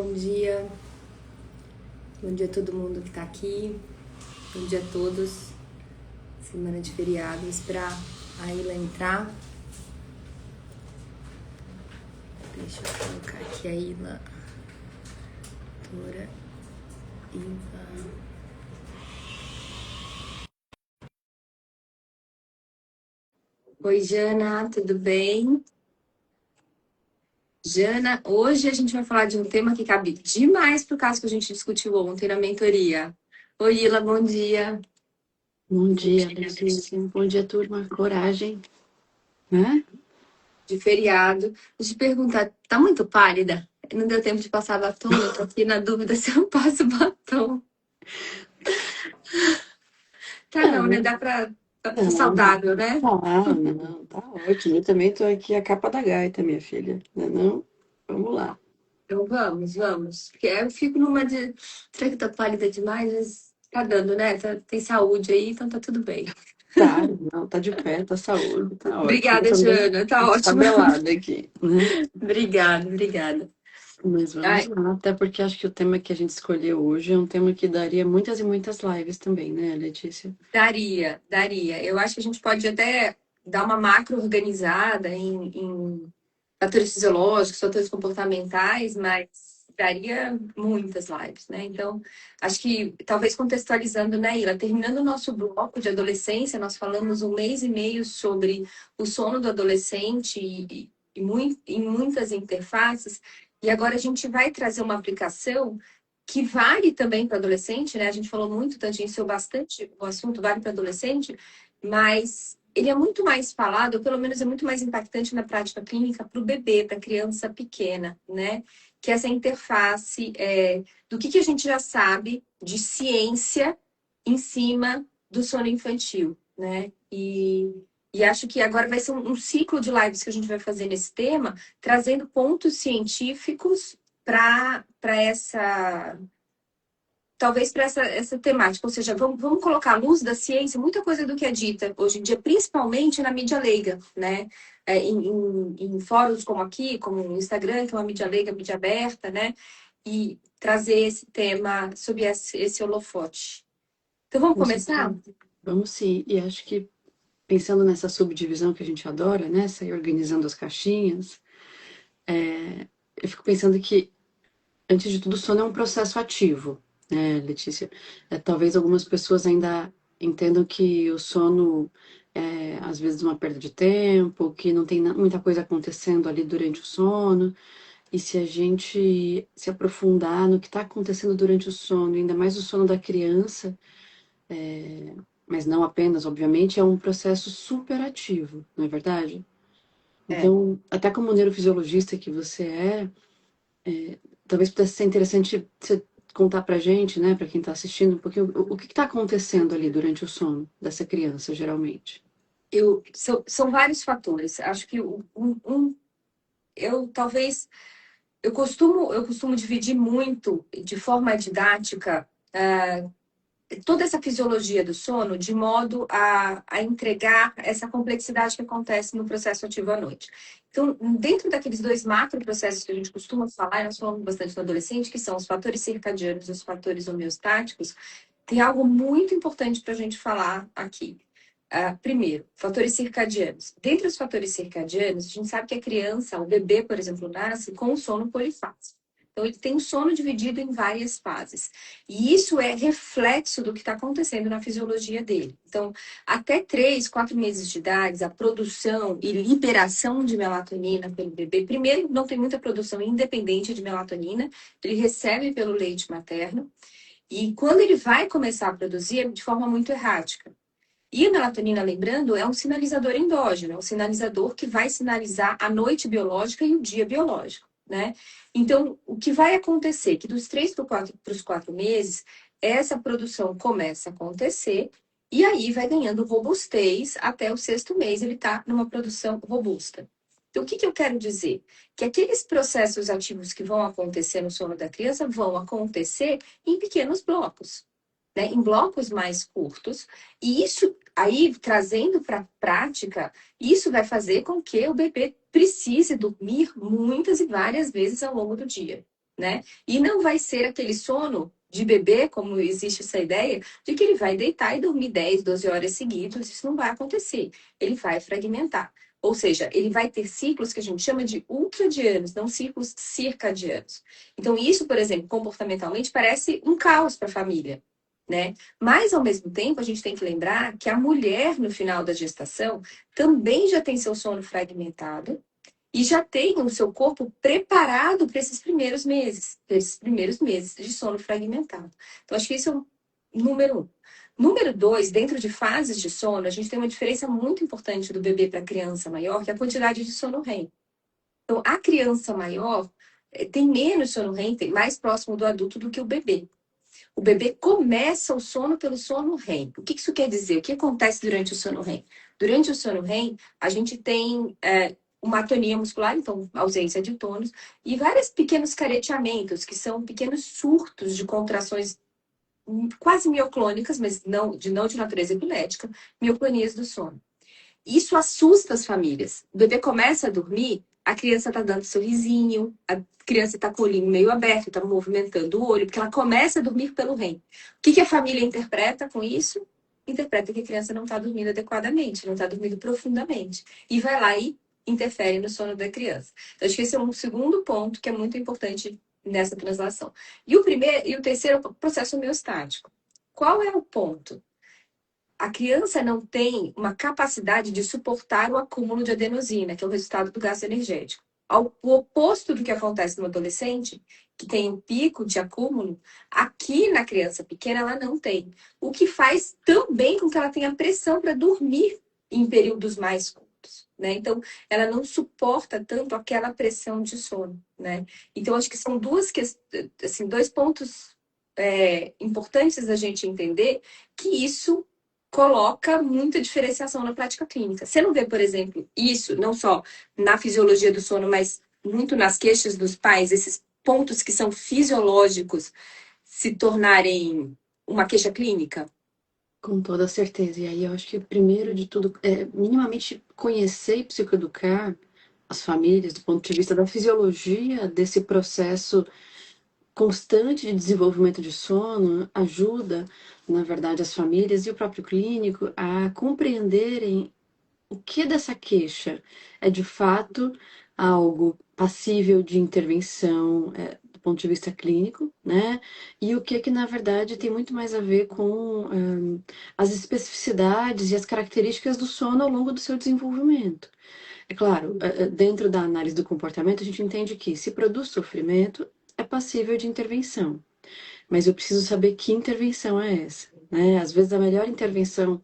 bom dia. Bom dia a todo mundo que tá aqui. Bom dia a todos. Semana de feriado, vou esperar a Ilha entrar. Deixa eu colocar aqui a Ilha. Doutora Ilha. Oi, Jana, tudo bem? Jana, hoje a gente vai falar de um tema que cabe demais pro caso que a gente discutiu ontem na mentoria. Oi, Ilha, bom dia. Bom dia, Letícia. Bom dia, turma. Coragem, né? De feriado. Deixa eu te perguntar, tá muito pálida? Não deu tempo de passar batom? Eu tô aqui na dúvida se eu passo batom. Tá não, né? Não, Tá não, saudável, né? não, tá ótimo. Eu também tô aqui a capa da gaita, minha filha. Não, não? Vamos lá. Então vamos. Porque eu fico numa de. Será que tá pálida demais? Mas tá dando, né? Tem saúde aí, então tá tudo bem. Tá, não, tá de pé, tá saúde, tá ótimo. Eu Obrigada, também Jana. Tá ótimo. descabelada aqui, né? Obrigada. Mas vamos Ai, lá, até porque acho que o tema que a gente escolheu hoje é um tema que daria muitas e muitas lives também, né, Letícia? daria. Eu acho que a gente pode até dar uma macro organizada em fatores fisiológicos, fatores comportamentais, mas daria muitas lives, né? Então, acho que talvez contextualizando, né, Ila, terminando o nosso bloco de adolescência, nós falamos um mês e meio sobre o sono do adolescente em muitas interfaces, e agora a gente vai trazer uma aplicação que vale também para adolescente, né? A gente falou muito, tangenciou bastante o assunto, vale para adolescente, mas ele é muito mais falado, ou pelo menos é muito mais impactante na prática clínica para o bebê, para a criança pequena, né? Que é essa interface do que a gente já sabe de ciência em cima do sono infantil, né? E acho que agora vai ser um ciclo de lives que a gente vai fazer nesse tema, trazendo pontos científicos para essa talvez para essa temática, ou seja, vamos colocar à luz da ciência muita coisa do que é dita hoje em dia, principalmente na mídia leiga, né? Em fóruns como aqui, como o Instagram, que é uma mídia leiga, mídia aberta, né? E trazer esse tema sob esse holofote. Então vamos Com começar? certeza. Vamos sim, e acho que pensando nessa subdivisão que a gente adora, né, sair organizando as caixinhas, eu fico pensando que antes de tudo, o sono é um processo ativo, né, Letícia? Talvez algumas pessoas ainda entendam que o sono é, às vezes, uma perda de tempo, que não tem muita coisa acontecendo ali durante o sono. E se a gente se aprofundar no que está acontecendo durante o sono, ainda mais o sono da criança, mas não apenas, obviamente, é um processo super ativo, não é verdade? É. Então, até como neurofisiologista que você é, talvez pudesse ser interessante você contar pra gente, né, pra quem tá assistindo, um pouquinho o que tá acontecendo ali durante o sono dessa criança, geralmente. São vários fatores. Acho que eu talvez eu costumo dividir muito de forma didática toda essa fisiologia do sono de modo a entregar essa complexidade que acontece no processo ativo à noite. Então, dentro daqueles dois macro processos que a gente costuma falar, e nós falamos bastante no adolescente, que são os fatores circadianos e os fatores homeostáticos, tem algo muito importante para a gente falar aqui. Primeiro, fatores circadianos. Dentre os fatores circadianos, a gente sabe que a criança, o bebê, por exemplo, nasce com sono polifásico. Então, ele tem o sono dividido em várias fases. E isso é reflexo do que está acontecendo na fisiologia dele. Então, até 3, 4 meses de idade, a produção e liberação de melatonina pelo bebê, primeiro, não tem muita produção independente de melatonina, ele recebe pelo leite materno, e quando ele vai começar a produzir, é de forma muito errática. E a melatonina, lembrando, é um sinalizador endógeno, é um sinalizador que vai sinalizar a noite biológica e o dia biológico, né? Então, o que vai acontecer? Que dos 3 para os 4 meses, essa produção começa a acontecer e aí vai ganhando robustez até o 6º mês, ele está numa produção robusta. Então, o que eu quero dizer? Que aqueles processos ativos que vão acontecer no sono da criança vão acontecer em pequenos blocos, né, em blocos mais curtos, e isso aí, trazendo para a prática, isso vai fazer com que o bebê precise dormir muitas e várias vezes ao longo do dia. né? E não vai ser aquele sono de bebê, como existe essa ideia, de que ele vai deitar e dormir 10, 12 horas seguidas. Isso não vai acontecer. Ele vai fragmentar. Ou seja, ele vai ter ciclos que a gente chama de ultradianos, não ciclos circadianos. Então, isso, por exemplo, comportamentalmente, parece um caos para a família, né? Mas, ao mesmo tempo, a gente tem que lembrar que a mulher, no final da gestação, também já tem seu sono fragmentado e já tem o seu corpo preparado para esses primeiros meses de sono fragmentado. Então, acho que isso é o número um. Número dois, dentro de fases de sono, a gente tem uma diferença muito importante do bebê para a criança maior, que é a quantidade de sono REM. Então, a criança maior tem menos sono REM, tem mais próximo do adulto do que o bebê. O bebê começa o sono pelo sono REM. O que isso quer dizer? O que acontece durante o sono REM? Durante o sono REM, a gente tem uma atonia muscular, então ausência de tônus, e vários pequenos careteamentos, que são pequenos surtos de contrações quase mioclônicas, mas não de natureza epilética, mioclonias do sono. Isso assusta as famílias. O bebê começa a dormir, a criança está dando sorrisinho, a criança está com o olhinho meio aberto, está movimentando o olho, porque ela começa a dormir pelo REM. O que a família interpreta com isso? Interpreta que a criança não está dormindo adequadamente, não está dormindo profundamente. E vai lá e interfere no sono da criança. Então, acho que esse é um segundo ponto que é muito importante nessa translação. E o terceiro é o processo homeostático. Qual é o ponto? A criança não tem uma capacidade de suportar o acúmulo de adenosina, que é o resultado do gasto energético. O oposto do que acontece no adolescente, que tem um pico de acúmulo, aqui na criança pequena ela não tem. O que faz também com que ela tenha pressão para dormir em períodos mais curtos, né? Então, ela não suporta tanto aquela pressão de sono, né? Então, acho que são dois pontos importantes da gente entender que isso coloca muita diferenciação na prática clínica. Você não vê, por exemplo, isso não só na fisiologia do sono, mas muito nas queixas dos pais, esses pontos que são fisiológicos se tornarem uma queixa clínica? Com toda certeza. E aí eu acho que, primeiro de tudo, é minimamente conhecer e psicoeducar as famílias do ponto de vista da fisiologia desse processo constante de desenvolvimento de sono ajuda, na verdade, as famílias e o próprio clínico a compreenderem o que dessa queixa é de fato algo passível de intervenção, do ponto de vista clínico, né? E o que na verdade tem muito mais a ver com as especificidades e as características do sono ao longo do seu desenvolvimento. É claro, dentro da análise do comportamento, a gente entende que se produz sofrimento, é passível de intervenção. Mas eu preciso saber que intervenção é essa, né? Às vezes a melhor intervenção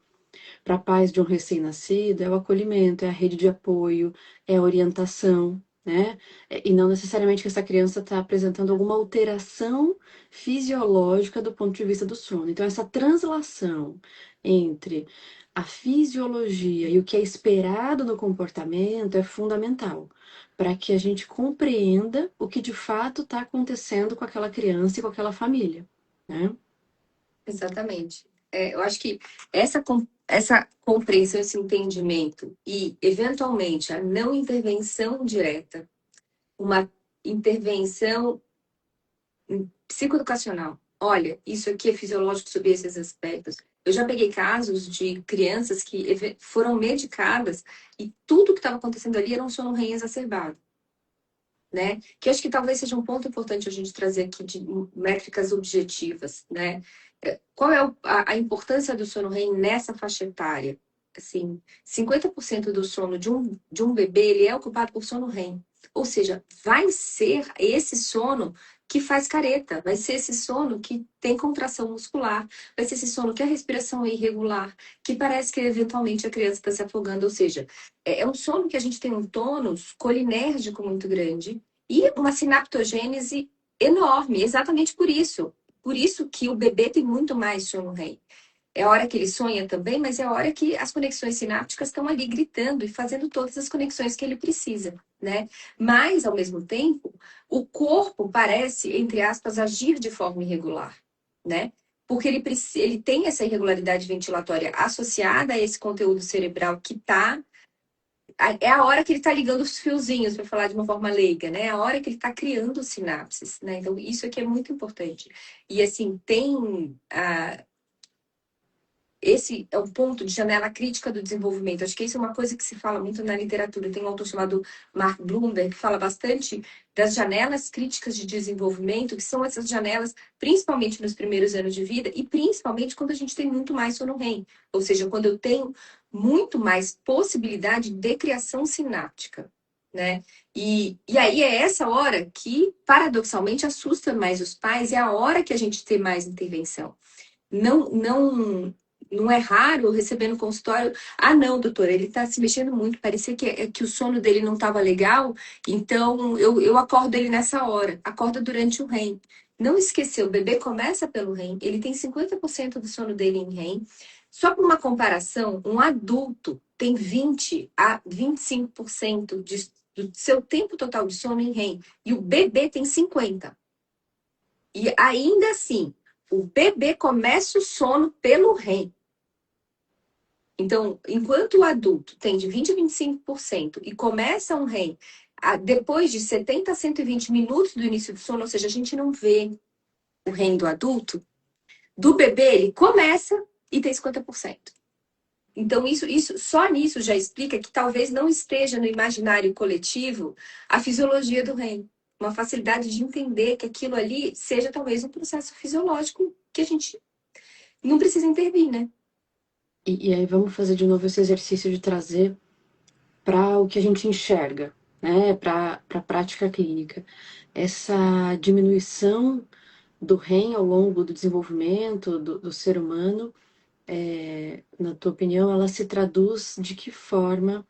para pais de um recém-nascido é o acolhimento, é a rede de apoio, é a orientação, né? E não necessariamente que essa criança está apresentando alguma alteração fisiológica do ponto de vista do sono. Então, essa translação entre a fisiologia e o que é esperado no comportamento é fundamental para que a gente compreenda o que de fato está acontecendo com aquela criança e com aquela família, né? Exatamente. Eu acho que essa compreensão, esse entendimento e, eventualmente, a não intervenção direta, uma intervenção psicoeducacional. Olha, isso aqui é fisiológico sobre esses aspectos. Eu já peguei casos de crianças que foram medicadas e tudo que estava acontecendo ali era um sono REM exacerbado, né? Que eu acho que talvez seja um ponto importante a gente trazer aqui de métricas objetivas, né? Qual é a importância do sono REM nessa faixa etária? Assim, 50% do sono de um bebê, ele é ocupado por sono REM. Ou seja, vai ser esse sono que faz careta, vai ser esse sono que tem contração muscular, vai ser esse sono que a respiração é irregular, que parece que eventualmente a criança está se afogando. Ou seja, é um sono que a gente tem um tônus colinérgico muito grande e uma sinaptogênese enorme, exatamente por isso. Por isso que o bebê tem muito mais sono REM. É a hora que ele sonha também, mas é a hora que as conexões sinápticas estão ali gritando e fazendo todas as conexões que ele precisa, né? Mas, ao mesmo tempo, o corpo parece, entre aspas, agir de forma irregular, né? Porque ele tem essa irregularidade ventilatória associada a esse conteúdo cerebral que está é a hora que ele está ligando os fiozinhos, para falar de uma forma leiga, né? É a hora que ele está criando sinapses, né? Então, isso aqui é muito importante. E, assim, esse é o ponto de janela crítica do desenvolvimento. Acho que isso é uma coisa que se fala muito na literatura. Tem um autor chamado Mark Bloomberg que fala bastante das janelas críticas de desenvolvimento, que são essas janelas, principalmente nos primeiros anos de vida e principalmente quando a gente tem muito mais sono REM. Ou seja, quando eu tenho muito mais possibilidade de criação sináptica, né? E aí é essa hora que, paradoxalmente, assusta mais os pais, é a hora que a gente tem mais intervenção. Não é raro eu receber no consultório, ah, não, doutora, ele está se mexendo muito, parecia que o sono dele não estava legal, então eu acordo ele nessa hora, acorda durante o REM. Não esquecer, o bebê começa pelo REM, ele tem 50% do sono dele em REM. Só para uma comparação, um adulto tem 20 a 25% do seu tempo total de sono em REM, e o bebê tem 50%. E ainda assim, o bebê começa o sono pelo REM. Então, enquanto o adulto tem de 20 a 25% e começa um REM depois de 70 a 120 minutos do início do sono, ou seja, a gente não vê o REM do adulto, do bebê ele começa e tem 50%. Então, só nisso já explica que talvez não esteja no imaginário coletivo a fisiologia do REM. Uma facilidade de entender que aquilo ali seja talvez um processo fisiológico que a gente não precisa intervir, né? E aí vamos fazer de novo esse exercício de trazer para o que a gente enxerga, né? Para a prática clínica. Essa diminuição do REM ao longo do desenvolvimento do ser humano, na tua opinião, ela se traduz de que forma,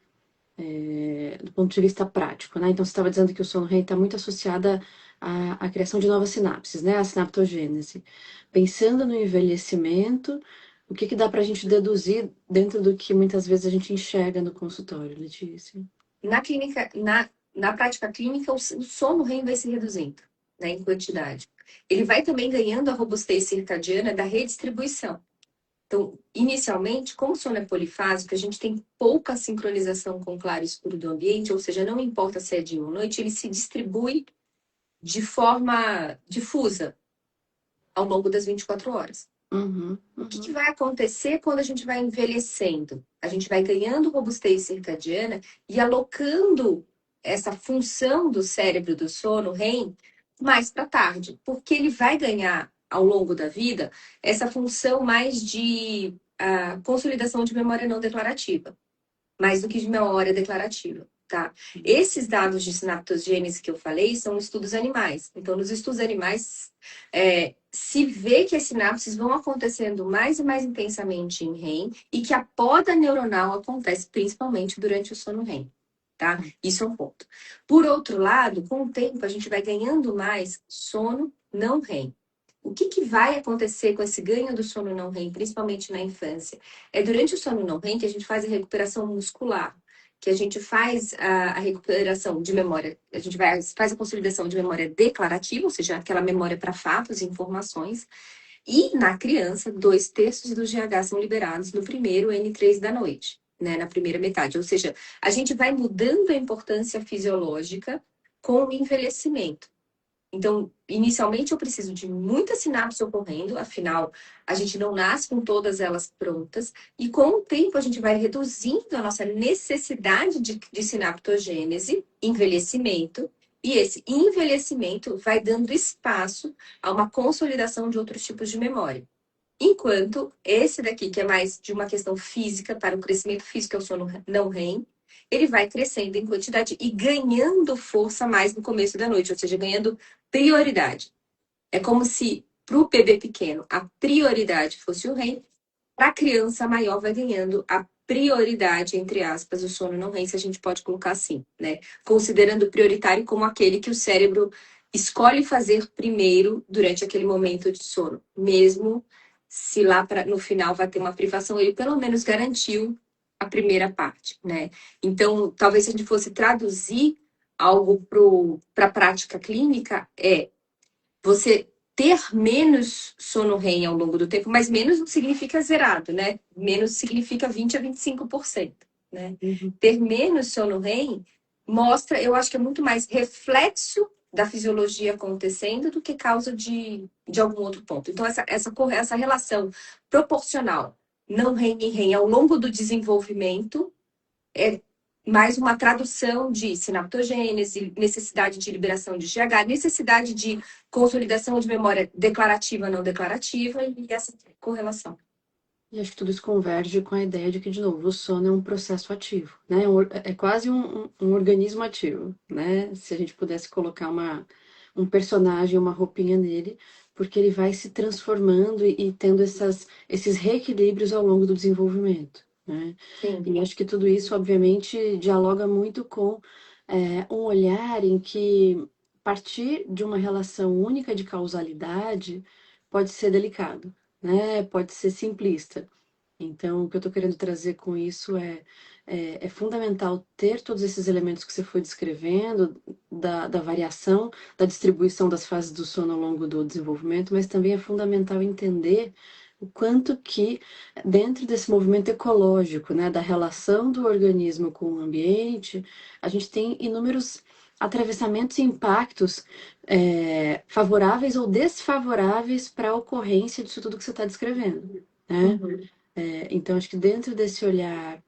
do ponto de vista prático, né? Então, você estava dizendo que o sono REM está muito associada à criação de novas sinapses, né? A sinaptogênese. Pensando no envelhecimento, o que dá para a gente deduzir dentro do que muitas vezes a gente enxerga no consultório, Letícia? Na clínica, na prática clínica, o sono REM vai se reduzindo, né, em quantidade. Ele vai também ganhando a robustez circadiana da redistribuição. Então, inicialmente, como o sono é polifásico, a gente tem pouca sincronização com o claro e escuro do ambiente, ou seja, não importa se é dia ou noite, ele se distribui de forma difusa ao longo das 24 horas. O que vai acontecer quando a gente vai envelhecendo? A gente vai ganhando robustez circadiana e alocando essa função do cérebro do sono, REM, mais para tarde, porque ele vai ganhar ao longo da vida essa função mais de consolidação de memória não declarativa, mais do que de memória declarativa. Tá? Esses dados de sinaptogênese que eu falei são estudos animais. Então, nos estudos animais, se vê que as sinapses vão acontecendo mais e mais intensamente em REM e que a poda neuronal acontece principalmente durante o sono REM. Tá? Isso é um ponto. Por outro lado, com o tempo, a gente vai ganhando mais sono não REM. O que vai acontecer com esse ganho do sono não REM, principalmente na infância? É durante o sono não REM que a gente faz a recuperação muscular, que a gente faz a recuperação de memória, a gente faz a consolidação de memória declarativa, ou seja, aquela memória para fatos e informações. E na criança, 2/3 dos GH são liberados no primeiro N3 da noite, né, na primeira metade. Ou seja, a gente vai mudando a importância fisiológica com o envelhecimento. Então, inicialmente eu preciso de muita sinapse ocorrendo, afinal, a gente não nasce com todas elas prontas, e com o tempo a gente vai reduzindo a nossa necessidade de sinaptogênese, envelhecimento, e esse envelhecimento vai dando espaço a uma consolidação de outros tipos de memória. Enquanto esse daqui, que é mais de uma questão física, para o crescimento físico, que é o sono não REM, ele vai crescendo em quantidade e ganhando força mais no começo da noite, ou seja, ganhando prioridade. É como se, para o bebê pequeno, a prioridade fosse o REM, para a criança maior vai ganhando a prioridade, entre aspas, o sono não REM, se a gente pode colocar assim, né? Considerando prioritário como aquele que o cérebro escolhe fazer primeiro durante aquele momento de sono, mesmo se lá no final vai ter uma privação, ele pelo menos garantiu a primeira parte, né? Então, talvez se a gente fosse traduzir algo para a prática clínica, você ter menos sono REM ao longo do tempo, mas menos não significa zerado, né? Menos significa 20 a 25%. né? Uhum. Ter menos sono REM mostra, eu acho que é muito mais reflexo da fisiologia acontecendo do que causa de algum outro ponto. Então, essa relação proporcional, não REM e REM, ao longo do desenvolvimento, é mais uma tradução de sinaptogênese, necessidade de liberação de GH, necessidade de consolidação de memória declarativa, não declarativa, e essa correlação. E acho que tudo isso converge com a ideia de que, de novo, o sono é um processo ativo, né? É quase um organismo ativo, né? Se a gente pudesse colocar um personagem, uma roupinha nele, porque ele vai se transformando e tendo esses reequilíbrios ao longo do desenvolvimento, né? Sim. E acho que tudo isso, obviamente, dialoga muito com um olhar em que partir de uma relação única de causalidade pode ser delicado, né? Pode ser simplista. Então, o que eu estou querendo trazer com isso é fundamental ter todos esses elementos que você foi descrevendo, da variação, da distribuição das fases do sono ao longo do desenvolvimento, mas também é fundamental entender o quanto que, dentro desse movimento ecológico, né, da relação do organismo com o ambiente, a gente tem inúmeros atravessamentos e impactos favoráveis ou desfavoráveis para a ocorrência disso tudo que você está descrevendo, né? Uhum. Então, acho que dentro desse olhar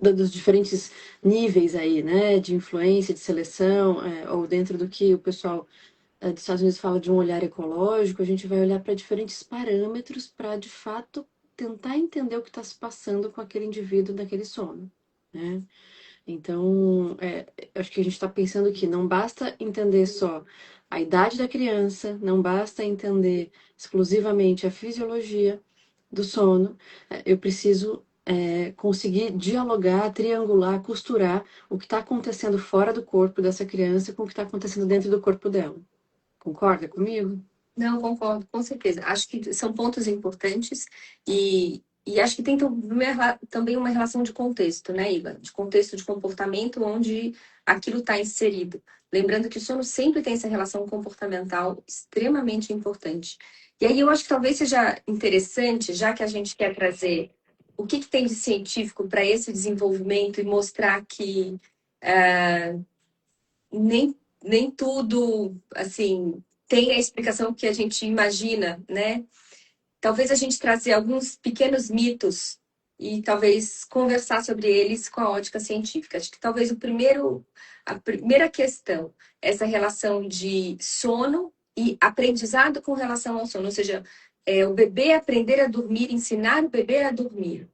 dos diferentes níveis aí, né, de influência, de seleção, ou dentro do que o pessoal dos Estados Unidos fala de um olhar ecológico, a gente vai olhar para diferentes parâmetros para, de fato, tentar entender o que está se passando com aquele indivíduo naquele sono, né? Então, acho que a gente está pensando que não basta entender só a idade da criança, não basta entender exclusivamente a fisiologia do sono, eu preciso conseguir dialogar, triangular, costurar o que está acontecendo fora do corpo dessa criança com o que está acontecendo dentro do corpo dela. Concorda comigo? Não, concordo, com certeza. Acho que são pontos importantes e acho que tem também uma relação de contexto, né, Iva? De contexto de comportamento onde aquilo está inserido. Lembrando que o sono sempre tem essa relação comportamental extremamente importante. E aí eu acho que talvez seja interessante, já que a gente quer trazer o que tem de científico para esse desenvolvimento e mostrar que nem tudo, assim, tem a explicação que a gente imagina, né? Talvez a gente trazer alguns pequenos mitos e talvez conversar sobre eles com a ótica científica. Acho que talvez a primeira questão, essa relação de sono e aprendizado com relação ao sono, ou seja, o bebê aprender a dormir, ensinar o bebê a dormir.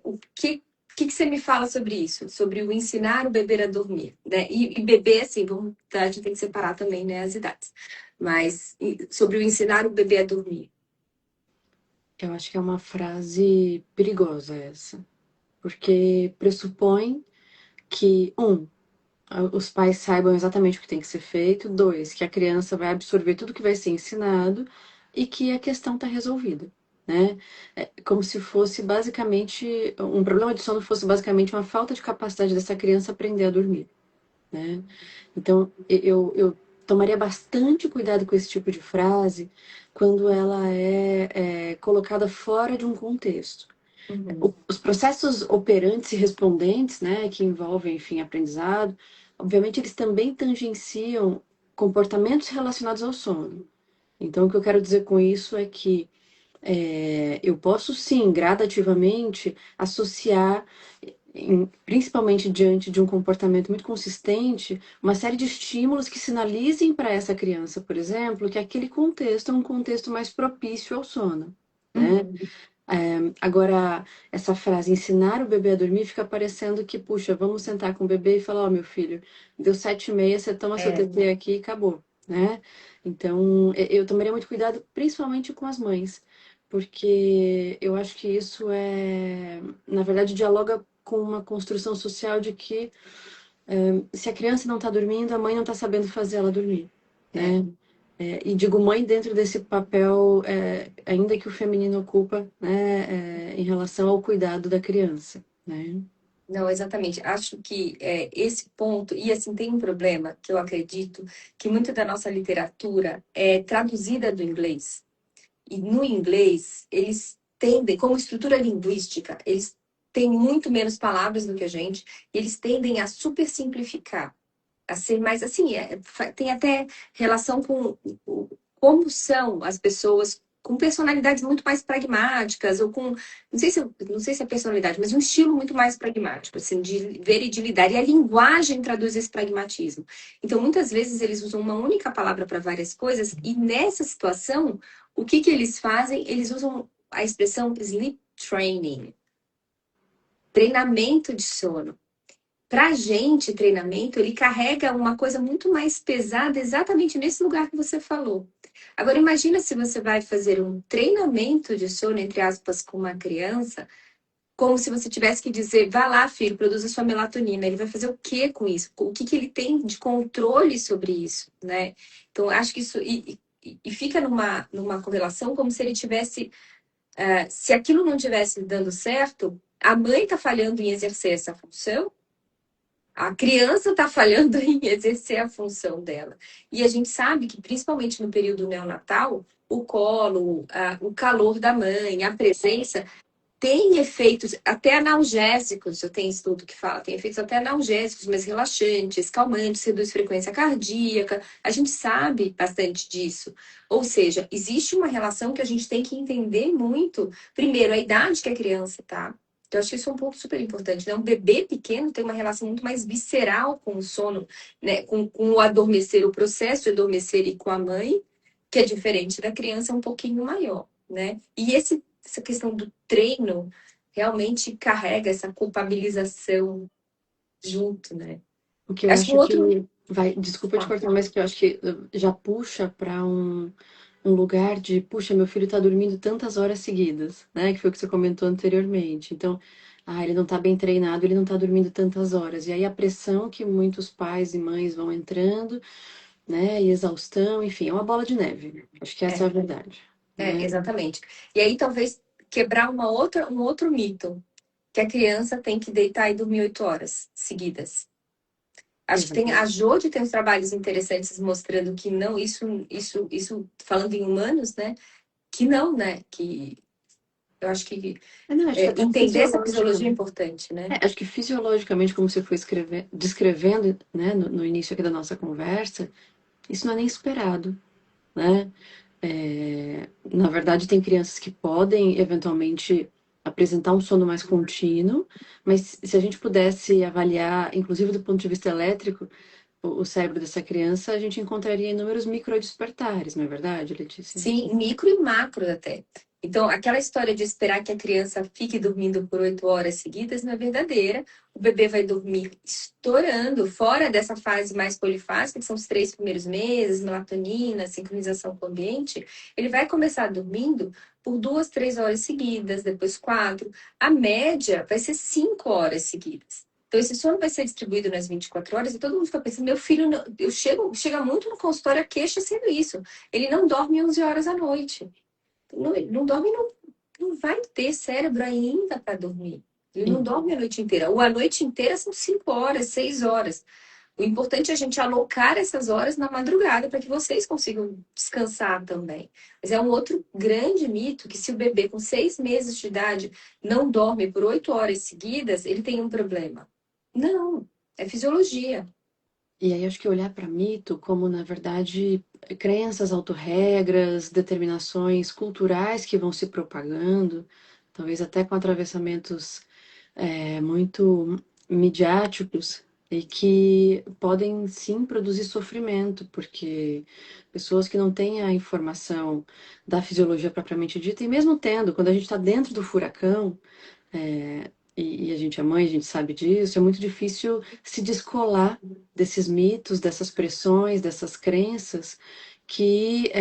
O que você me fala sobre isso? Sobre o ensinar o bebê a dormir, né? E bebê, assim, a gente tem que separar também, né, as idades. Mas sobre o ensinar o bebê a dormir. Eu acho que é uma frase perigosa essa, porque pressupõe que, os pais saibam exatamente o que tem que ser feito, dois, que a criança vai absorver tudo que vai ser ensinado e que a questão está resolvida, né? É como se fosse basicamente, um problema de sono fosse basicamente uma falta de capacidade dessa criança aprender a dormir, né? Então, eu tomaria bastante cuidado com esse tipo de frase quando ela é colocada fora de um contexto. Uhum. Os processos operantes e respondentes, né, que envolvem, enfim, aprendizado, obviamente eles também tangenciam comportamentos relacionados ao sono. Então, o que eu quero dizer com isso é que eu posso sim, gradativamente, associar, principalmente diante de um comportamento muito consistente, uma série de estímulos que sinalizem para essa criança, por exemplo, que aquele contexto é um contexto mais propício ao sono, né? Uhum. Agora, essa frase, ensinar o bebê a dormir, fica parecendo que, puxa, vamos sentar com o bebê e falar, ó, meu filho, deu 7h30, você toma seu É, TT aqui e acabou, né? Então, eu tomaria muito cuidado, principalmente com as mães, porque eu acho que isso na verdade, dialoga com uma construção social de que se a criança não está dormindo, a mãe não está sabendo fazer ela dormir, é. né? E digo mãe dentro desse papel, ainda que o feminino ocupa, né, em relação ao cuidado da criança, né? Não, exatamente. Acho que esse ponto, e assim, tem um problema que eu acredito que muita da nossa literatura é traduzida do inglês. E no inglês, eles tendem, como estrutura linguística, eles têm muito menos palavras do que a gente, e eles tendem a super simplificar, a ser mais assim, tem até relação com como são as pessoas com personalidades muito mais pragmáticas, ou com, não sei se é personalidade, mas um estilo muito mais pragmático, assim, de ver e de lidar. E a linguagem traduz esse pragmatismo. Então, muitas vezes, eles usam uma única palavra para várias coisas, e nessa situação, o que que eles fazem? Eles usam a expressão sleep training, treinamento de sono. Para a gente, treinamento, ele carrega uma coisa muito mais pesada exatamente nesse lugar que você falou. Agora, imagina se você vai fazer um treinamento de sono, entre aspas, com uma criança, como se você tivesse que dizer, vá lá, filho, produza sua melatonina. Ele vai fazer o que com isso? O que que ele tem de controle sobre isso, né? Então, acho que isso... E fica numa correlação como se ele tivesse... se aquilo não tivesse dando certo, a mãe está falhando em exercer essa função, a criança está falhando em exercer a função dela. E a gente sabe que, principalmente no período neonatal, o colo, o calor da mãe, a presença, tem efeitos até analgésicos. Eu tenho estudo que fala, tem efeitos até analgésicos, mas relaxantes, calmantes, reduz frequência cardíaca. A gente sabe bastante disso. Ou seja, existe uma relação que a gente tem que entender muito. Primeiro, a idade que a criança está. Então, eu acho que isso é um ponto super importante, né? Um bebê pequeno tem uma relação muito mais visceral com o sono, né? Com o adormecer, o processo de adormecer e com a mãe, que é diferente da criança, um pouquinho maior, né? E essa questão do treino realmente carrega essa culpabilização junto, né? O que eu Acho que um acho que outro. vai, desculpa te Ah, cortar, mas que eu acho que já puxa para um lugar de, puxa, meu filho está dormindo tantas horas seguidas, né? Que foi o que você comentou anteriormente. Então, ele não está bem treinado, ele não está dormindo tantas horas. E aí a pressão que muitos pais e mães vão entrando, né? E exaustão, enfim, é uma bola de neve. Acho que essa é a verdade, né? exatamente. E aí talvez quebrar um outro mito, que a criança tem que deitar e dormir 8 horas seguidas. Acho que a Exatamente. Jode tem uns trabalhos interessantes mostrando que não, isso falando em humanos, né? Que não, né? Que eu acho que Não, acho que até entender essa fisiologia é fisiológico. importante, né? Acho que fisiologicamente, como você foi descrevendo, né, no início aqui da nossa conversa, isso não é nem esperado, né? Na verdade, tem crianças que podem eventualmente apresentar um sono mais contínuo, mas se a gente pudesse avaliar, inclusive do ponto de vista elétrico, o cérebro dessa criança, a gente encontraria inúmeros microdespertares, não é verdade, Letícia? Sim, micro e macro até. Então, aquela história de esperar que a criança fique dormindo por 8 horas seguidas não é verdadeira. O bebê vai dormir estourando, fora dessa fase mais polifásica, que são os 3 primeiros meses, melatonina, sincronização com o ambiente. Ele vai começar dormindo por 2, 3 horas seguidas, depois 4. A média vai ser 5 horas seguidas. Então, esse sono vai ser distribuído nas 24 horas e todo mundo fica pensando, meu filho, chega muito no consultório a queixa sendo isso. Ele não dorme 11 horas à noite. Não dorme, não vai ter cérebro ainda para dormir. Ele não dorme a noite inteira. Ou a noite inteira são 5 horas, 6 horas. O importante é a gente alocar essas horas na madrugada para que vocês consigam descansar também. Mas é um outro grande mito que se o bebê com 6 meses de idade não dorme por 8 horas seguidas, ele tem um problema. Não, é fisiologia. E aí acho que olhar para mito como, na verdade, crenças, autorregras, determinações culturais que vão se propagando, talvez até com atravessamentos muito midiáticos e que podem sim produzir sofrimento, porque pessoas que não têm a informação da fisiologia propriamente dita, e mesmo tendo, quando a gente está dentro do furacão, e a gente é mãe, a gente sabe disso, é muito difícil se descolar desses mitos, dessas pressões, dessas crenças que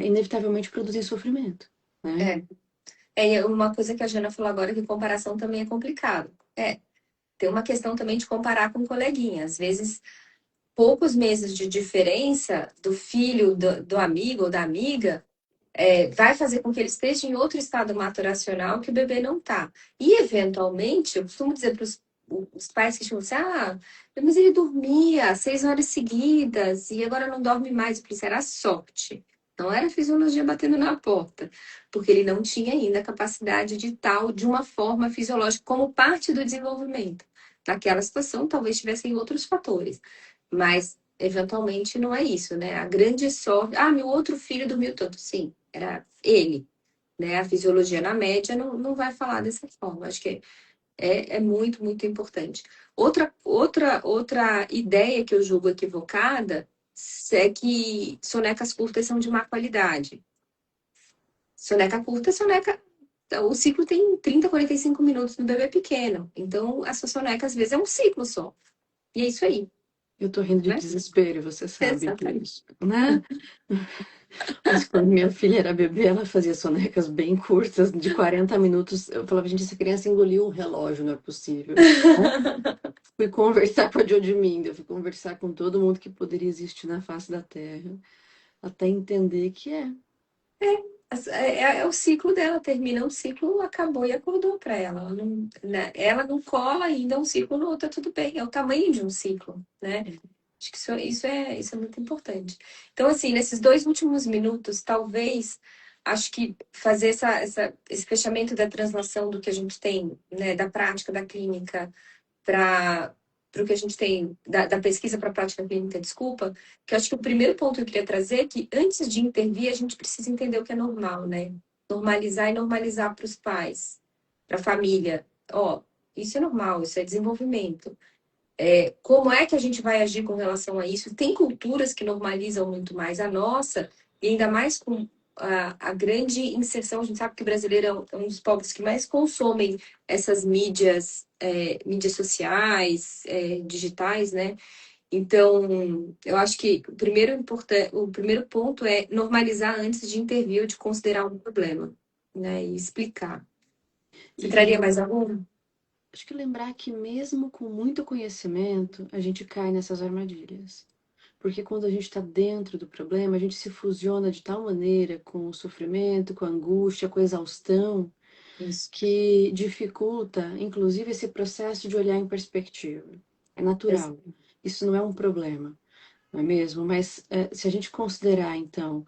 inevitavelmente produzem sofrimento, né? É. É uma coisa que a Jana falou agora, que comparação também é complicado. Tem uma questão também de comparar com coleguinha. Às vezes, poucos meses de diferença do filho, do amigo ou da amiga, vai fazer com que ele esteja em outro estado maturacional que o bebê não está. E, eventualmente, eu costumo dizer para os pais que chamam assim, mas ele dormia 6 horas seguidas e agora não dorme mais. Eu falei, será sorte. Não era a fisiologia batendo na porta, porque ele não tinha ainda a capacidade de tal, de uma forma fisiológica, como parte do desenvolvimento. Naquela situação, talvez tivessem outros fatores, mas eventualmente não é isso, né? A grande sorte. Ah, meu outro filho dormiu tanto. Sim, era ele, né? A fisiologia na média não vai falar dessa forma. Acho que é muito, muito importante. Outra ideia que eu julgo equivocada é que sonecas curtas são de má qualidade. Soneca curta, soneca. O ciclo tem 30, 45 minutos no bebê pequeno. Então, a sua soneca, às vezes, é um ciclo só. E é isso aí, Eu tô rindo de né? desespero, você sabe Exatamente. disso, né? Mas quando minha filha era bebê, ela fazia sonecas bem curtas, de 40 minutos. Eu falava, gente, essa criança engoliu um relógio, não é possível. Fui conversar com a Jodiminda, fui conversar com todo mundo que poderia existir na face da Terra, até entender que é. É o ciclo dela, termina um ciclo, acabou e acordou para ela. Ela não cola ainda um ciclo no outro, tudo bem, é o tamanho de um ciclo, né? Acho que isso é muito importante. Então, assim, nesses 2 últimos minutos, talvez, acho que fazer esse fechamento da translação do que a gente tem, né, da prática da clínica para o que a gente tem, da pesquisa para a prática clínica, desculpa, que eu acho que o primeiro ponto que eu queria trazer é que antes de intervir, a gente precisa entender o que é normal, né? Normalizar e normalizar para os pais, para a família. Ó, isso é normal, isso é desenvolvimento. Como é que a gente vai agir com relação a isso? Tem culturas que normalizam muito mais a nossa, e ainda mais com a grande inserção. A gente sabe que o brasileiro é um dos povos que mais consomem essas mídias sociais, digitais, né? Então, eu acho que o primeiro ponto é normalizar antes de intervir ou de considerar um problema, né? E explicar. Você traria E mais algum? acho que lembrar que mesmo com muito conhecimento, a gente cai nessas armadilhas. Porque quando a gente está dentro do problema, a gente se fusiona de tal maneira com o sofrimento, com a angústia, com a exaustão, Isso. que dificulta, inclusive, esse processo de olhar em perspectiva. É natural. Isso não é um problema, não é mesmo? Mas se a gente considerar, então,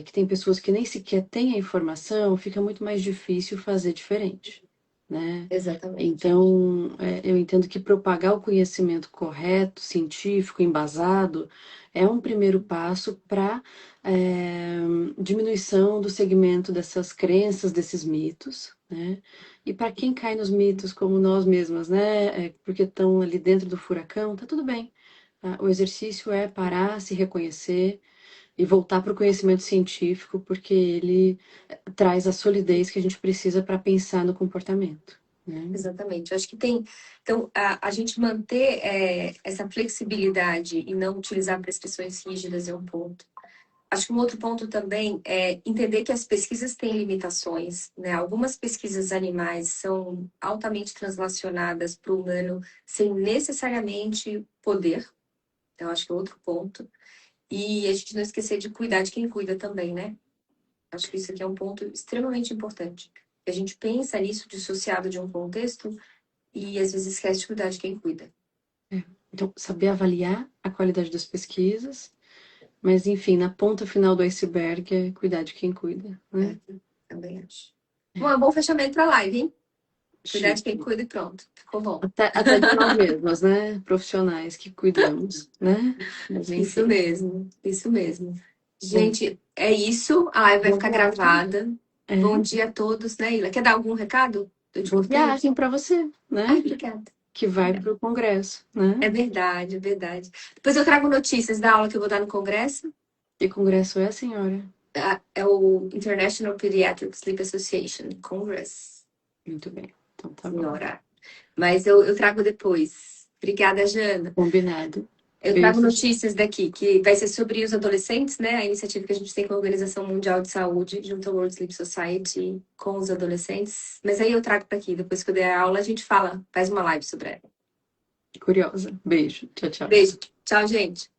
que tem pessoas que nem sequer têm a informação, fica muito mais difícil fazer diferente, né? Exatamente. Então, eu entendo que propagar o conhecimento correto, científico, embasado, é um primeiro passo para diminuição do segmento dessas crenças, desses mitos, né? E para quem cai nos mitos, como nós mesmas, né? Porque estão ali dentro do furacão, tá tudo bem. Tá? O exercício é parar, se reconhecer e voltar para o conhecimento científico, porque ele traz a solidez que a gente precisa para pensar no comportamento, né? Exatamente. Eu acho que tem. Então, a gente manter essa flexibilidade e não utilizar prescrições rígidas é um ponto. Acho que um outro ponto também é entender que as pesquisas têm limitações, né? Algumas pesquisas animais são altamente translacionadas para o humano sem necessariamente poder. Eu acho que é outro ponto. E a gente não esquecer de cuidar de quem cuida também, né? Acho que isso aqui é um ponto extremamente importante. A gente pensa nisso dissociado de um contexto e às vezes esquece de cuidar de quem cuida. Então, saber avaliar a qualidade das pesquisas, mas, enfim, na ponta final do iceberg é cuidar de quem cuida, né? Também acho. Bom, é um bom fechamento para a live, hein? Cuidar de quem Chique. cuida e pronto. Ficou bom. Até de nós mesmos, né? Profissionais que cuidamos, né? Mas, Isso enfim. mesmo, isso mesmo. Bom, Gente, é isso. A live vai boa ficar viagem. gravada. É, Bom dia a todos, né, Ila? Quer dar algum recado? Eu te boa cortei? viagem para você, Ai, né? obrigada. Que vai para o congresso, né? É verdade, é verdade. Depois eu trago notícias da aula que eu vou dar no congresso. Que congresso é, senhora? É o International Pediatric Sleep Association Congress, Muito bem. Então, tá bom. senhora. Mas eu trago depois. Obrigada, Jana. Combinado. Eu trago Beijos. notícias daqui, que vai ser sobre os adolescentes, né? A iniciativa que a gente tem com a Organização Mundial de Saúde, junto ao World Sleep Society, com os adolescentes. Mas aí eu trago para aqui, depois que eu der a aula, a gente fala, faz uma live sobre ela. Curiosa. Beijo. Tchau, tchau. Beijo. Tchau, gente.